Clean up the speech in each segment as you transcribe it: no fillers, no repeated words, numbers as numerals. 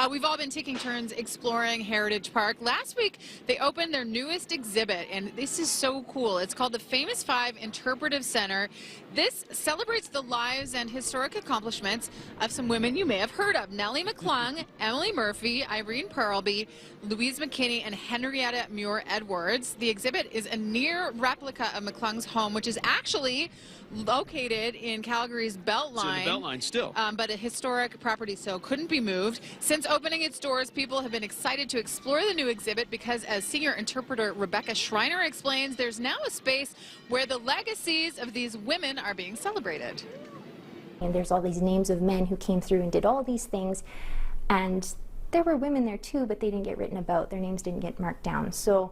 We've all been taking turns exploring Heritage Park. Last week, they opened their newest exhibit, and this is so cool. It's called the Famous Five Interpretive Center. This celebrates the lives and historic accomplishments of some women you may have heard of. Nelly McClung, Emily Murphy, Irene Pearlby, Louise McKinney, and Henrietta Muir Edwards. The exhibit is a near replica of McClung's home, which is actually located in Calgary's Beltline. It's in the Beltline still. But a historic property, so couldn't be moved. Since opening its doors, people have been excited to explore the new exhibit because, as senior interpreter Rebecca Schreiner explains, there's now a space where the legacies of these women are being celebrated. And there's all these names of men who came through and did all these things, and there were women there too, but they didn't get written about. Their names didn't get marked down. So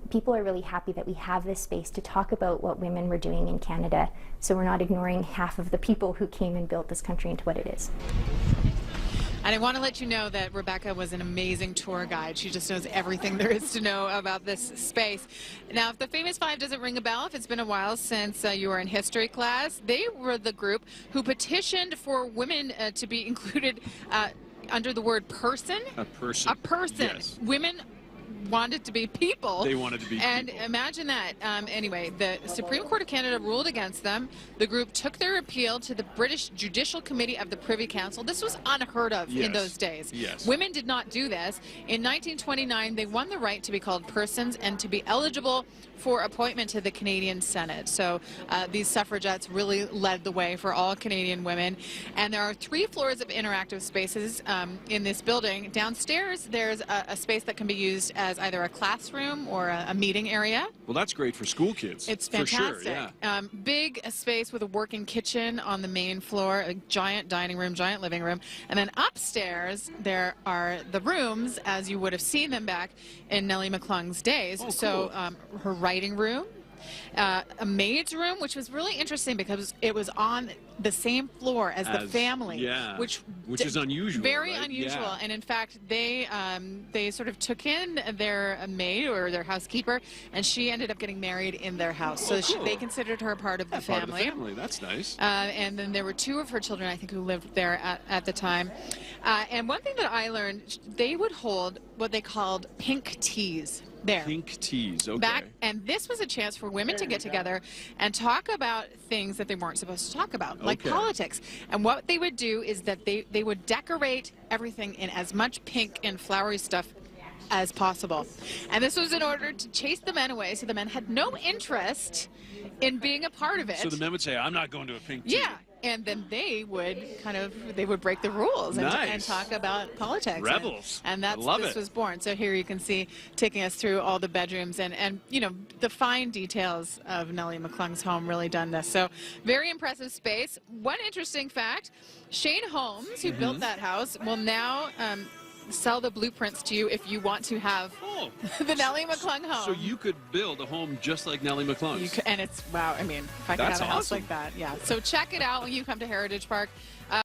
people are really happy that we have this space to talk about what women were doing in Canada, so we're not ignoring half of the people who came and built this country into what it is. And I want to let you know that Rebecca was an amazing tour guide. She just knows everything there is to know about this space. Now, if the Famous Five doesn't ring a bell, if it's been a while since you were in history class, they were the group who petitioned for women to be included under the word person. A person. A person. Yes. Women wanted to be people. They wanted to be and people. Imagine that. Anyway, the Supreme Court of Canada ruled against them. The group took their appeal to the British Judicial Committee of the Privy Council. This was unheard of in those days. Yes. Women did not do this. In 1929, they won the right to be called persons and to be eligible for appointment to the Canadian Senate. So these suffragettes really led the way for all Canadian women. And there are 3 floors of interactive spaces in this building. Downstairs, there's a space that can be used as either a classroom or a meeting area. Well, that's great for school kids. It's fantastic. For sure, yeah. Big space with a working kitchen on the main floor, a giant dining room, giant living room. And then upstairs, there are the rooms, as you would have seen them back in Nelly McClung's days. Oh, cool. So her writing room, a maid's room, which was really interesting because it was on the same floor as the family, yeah, which is unusual. Very right? unusual. Yeah. And in fact, they sort of took in their maid or their housekeeper, and she ended up getting married in their house. So cool. they considered her part of the family. Part of the family. That's nice. And then there were 2 of her children, I think, who lived there at the time. And one thing that I learned, they would hold what they called pink teas there. Pink teas, okay. And this was a chance for women to get together and talk about things that they weren't supposed to talk about, like politics. And what they would do is that they would decorate everything in as much pink and flowery stuff as possible. And this was in order to chase the men away, so the men had no interest in being a part of it. So the men would say, I'm not going to a pink tea. Yeah. And then they would break the rules and talk about politics. Rebels. And that's this was born. So here you can see taking us through all the bedrooms and you know, the fine details of Nelly McClung's home really done this. So very impressive space. One interesting fact, Shane Holmes, who built that house, will now sell the blueprints to you if you want to have the Nelly McClung home. So you could build a home just like Nelly McClung's. And it's, wow, I mean, if I could have a house like that, yeah. So check it out when you come to Heritage Park.